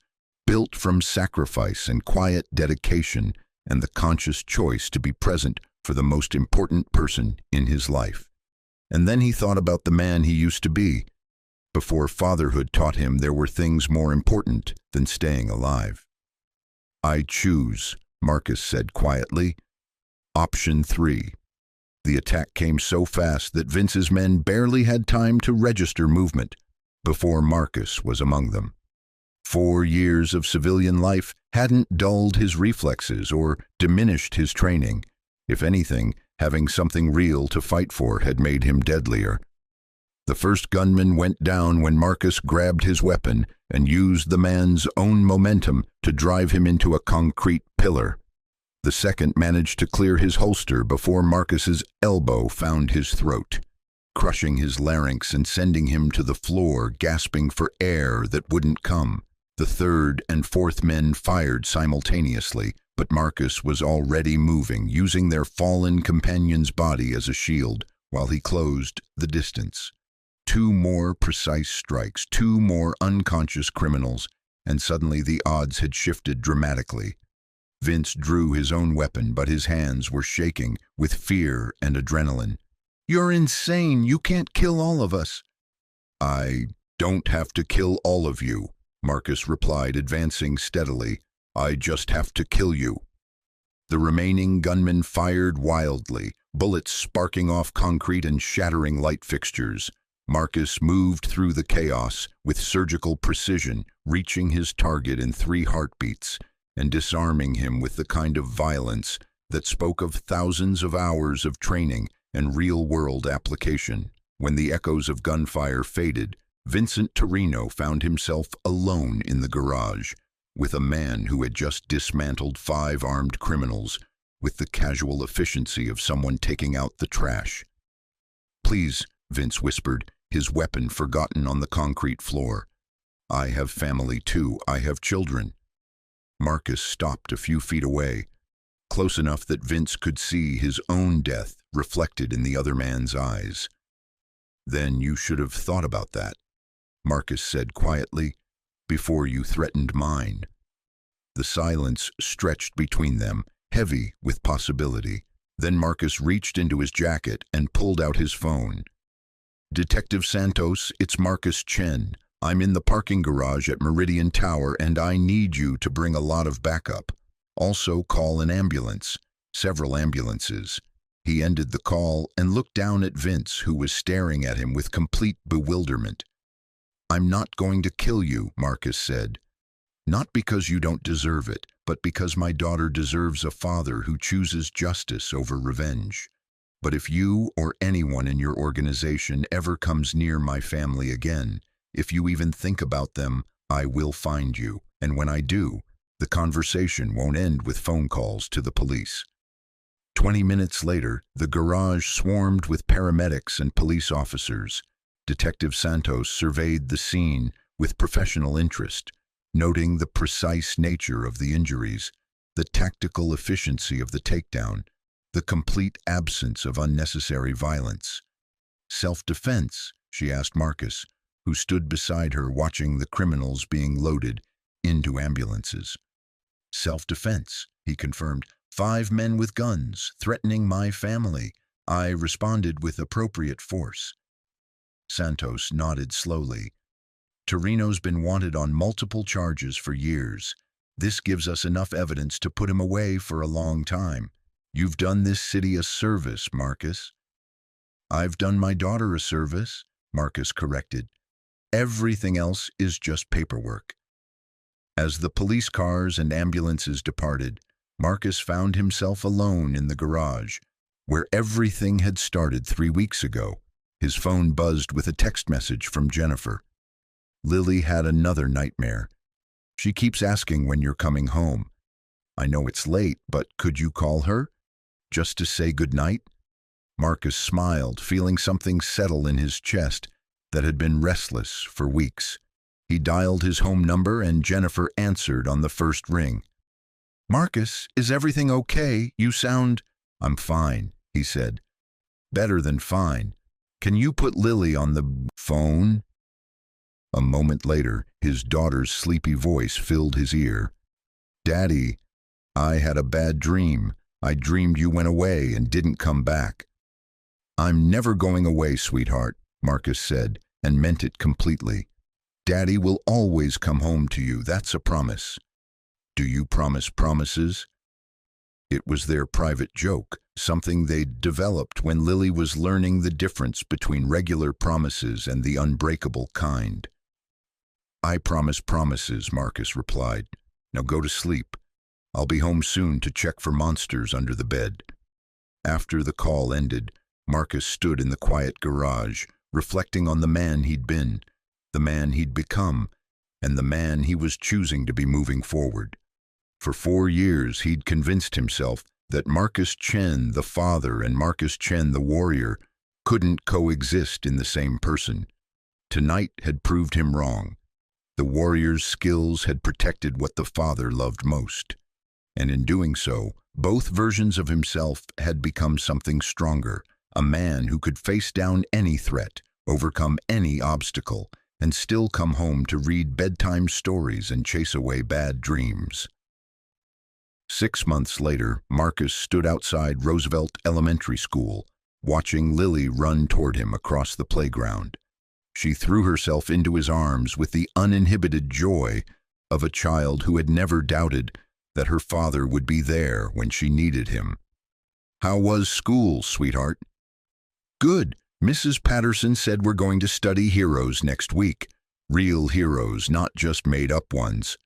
built from sacrifice and quiet dedication and the conscious choice to be present for the most important person in his life. And then he thought about the man he used to be, before fatherhood taught him there were things more important than staying alive. "I choose," Marcus said quietly. "Option 3. The attack came so fast that Vince's men barely had time to register movement before Marcus was among them. 4 years of civilian life hadn't dulled his reflexes or diminished his training. If anything, having something real to fight for had made him deadlier. The first gunman went down when Marcus grabbed his weapon and used the man's own momentum to drive him into a concrete pillar. The second managed to clear his holster before Marcus's elbow found his throat, crushing his larynx and sending him to the floor, gasping for air that wouldn't come. The third and fourth men fired simultaneously, but Marcus was already moving, using their fallen companion's body as a shield while he closed the distance. 2 more precise strikes, 2 more unconscious criminals, and suddenly the odds had shifted dramatically. Vince drew his own weapon, but his hands were shaking with fear and adrenaline. "You're insane. You can't kill all of us." "I don't have to kill all of you," Marcus replied, advancing steadily. "I just have to kill you." The remaining gunmen fired wildly, bullets sparking off concrete and shattering light fixtures. Marcus moved through the chaos with surgical precision, reaching his target in 3 heartbeats and disarming him with the kind of violence that spoke of thousands of hours of training and real-world application. When the echoes of gunfire faded, Vincent Torino found himself alone in the garage with a man who had just dismantled 5 armed criminals with the casual efficiency of someone taking out the trash. "Please," Vince whispered, his weapon forgotten on the concrete floor. "I have family too. I have children." Marcus stopped a few feet away, close enough that Vince could see his own death reflected in the other man's eyes. "Then you should have thought about that," Marcus said quietly, "before you threatened mine." The silence stretched between them, heavy with possibility. Then Marcus reached into his jacket and pulled out his phone. "Detective Santos, it's Marcus Chen. I'm in the parking garage at Meridian Tower and I need you to bring a lot of backup. Also call an ambulance. Several ambulances." He ended the call and looked down at Vince, who was staring at him with complete bewilderment. "I'm not going to kill you," Marcus said. "Not because you don't deserve it, but because my daughter deserves a father who chooses justice over revenge. But if you or anyone in your organization ever comes near my family again, if you even think about them, I will find you. And when I do, the conversation won't end with phone calls to the police." 20 minutes later, the garage swarmed with paramedics and police officers. Detective Santos surveyed the scene with professional interest, noting the precise nature of the injuries, the tactical efficiency of the takedown, the complete absence of unnecessary violence. "Self-defense?" she asked Marcus, who stood beside her watching the criminals being loaded into ambulances. "Self-defense," he confirmed. "5 men with guns, threatening my family. I responded with appropriate force." Santos nodded slowly. "Torino's been wanted on multiple charges for years. This gives us enough evidence to put him away for a long time. You've done this city a service, Marcus." "I've done my daughter a service," Marcus corrected. "Everything else is just paperwork." As the police cars and ambulances departed, Marcus found himself alone in the garage, where everything had started 3 weeks ago. His phone buzzed with a text message from Jennifer. "Lily had another nightmare. She keeps asking when you're coming home. I know it's late, but could you call her? Just to say goodnight?" Marcus smiled, feeling something settle in his chest that had been restless for weeks. He dialed his home number and Jennifer answered on the first ring. "Marcus, is everything okay? You sound—" "I'm fine," he said. "Better than fine. Can you put Lily on the phone?" A moment later, his daughter's sleepy voice filled his ear. "Daddy, I had a bad dream. I dreamed you went away and didn't come back." "I'm never going away, sweetheart," Marcus said, and meant it completely. "Daddy will always come home to you, that's a promise." "Do you promise promises?" It was their private joke, something they'd developed when Lily was learning the difference between regular promises and the unbreakable kind. "I promise promises," Marcus replied. "Now go to sleep. I'll be home soon to check for monsters under the bed." After the call ended, Marcus stood in the quiet garage, reflecting on the man he'd been, the man he'd become, and the man he was choosing to be moving forward. For 4 years, he'd convinced himself that Marcus Chen, the father, and Marcus Chen, the warrior, couldn't coexist in the same person. Tonight had proved him wrong. The warrior's skills had protected what the father loved most. And in doing so, both versions of himself had become something stronger, a man who could face down any threat, overcome any obstacle, and still come home to read bedtime stories and chase away bad dreams. 6 months later, Marcus stood outside Roosevelt Elementary School, watching Lily run toward him across the playground. She threw herself into his arms with the uninhibited joy of a child who had never doubted that her father would be there when she needed him. "How was school, sweetheart?" "Good. Mrs. Patterson said we're going to study heroes next week. Real heroes, not just made-up ones."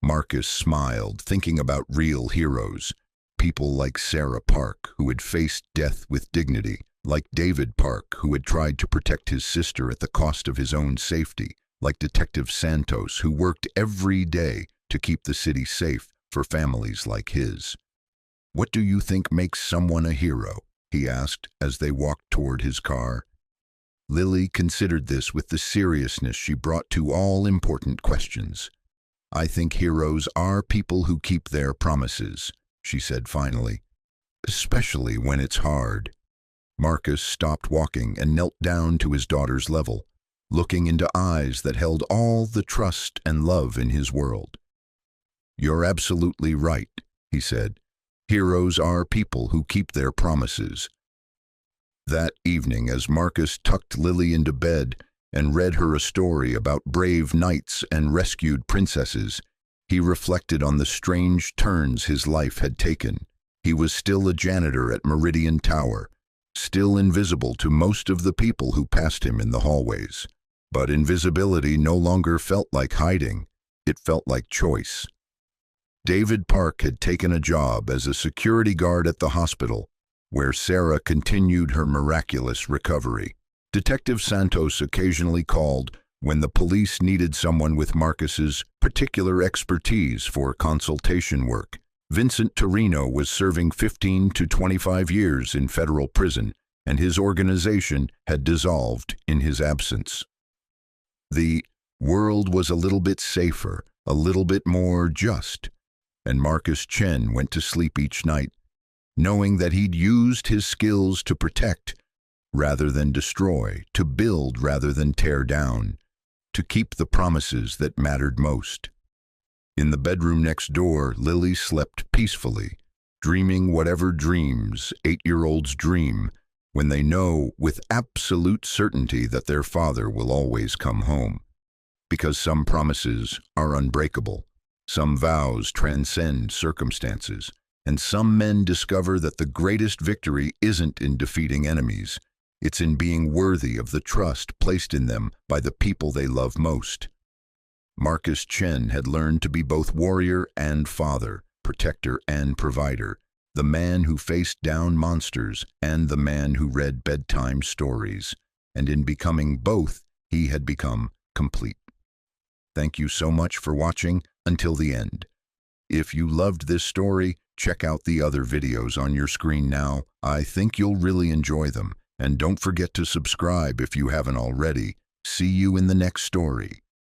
Marcus smiled, thinking about real heroes, people like Sarah Park, who had faced death with dignity, like David Park, who had tried to protect his sister at the cost of his own safety, like Detective Santos, who worked every day to keep the city safe for families like his. "What do you think makes someone a hero?" he asked as they walked toward his car. Lily considered this with the seriousness she brought to all important questions. "I think heroes are people who keep their promises," she said finally, "especially when it's hard." Marcus stopped walking and knelt down to his daughter's level, looking into eyes that held all the trust and love in his world. "You're absolutely right," he said. "Heroes are people who keep their promises." That evening, as Marcus tucked Lily into bed and read her a story about brave knights and rescued princesses, he reflected on the strange turns his life had taken. He was still a janitor at Meridian Tower, still invisible to most of the people who passed him in the hallways. But invisibility no longer felt like hiding, it felt like choice. David Park had taken a job as a security guard at the hospital, where Sarah continued her miraculous recovery. Detective Santos occasionally called when the police needed someone with Marcus's particular expertise for consultation work. Vincent Torino was serving 15 to 25 years in federal prison, and his organization had dissolved in his absence. The world was a little bit safer, a little bit more just, and Marcus Chen went to sleep each night, knowing that he'd used his skills to protect rather than destroy, to build rather than tear down, to keep the promises that mattered most. In the bedroom next door, Lily slept peacefully, dreaming whatever dreams 8-year-olds dream when they know with absolute certainty that their father will always come home. Because some promises are unbreakable, some vows transcend circumstances, and some men discover that the greatest victory isn't in defeating enemies, it's in being worthy of the trust placed in them by the people they love most. Marcus Chen had learned to be both warrior and father, protector and provider, the man who faced down monsters and the man who read bedtime stories, and in becoming both, he had become complete. Thank you so much for watching until the end. If you loved this story, check out the other videos on your screen now. I think you'll really enjoy them. And don't forget to subscribe if you haven't already. See you in the next story.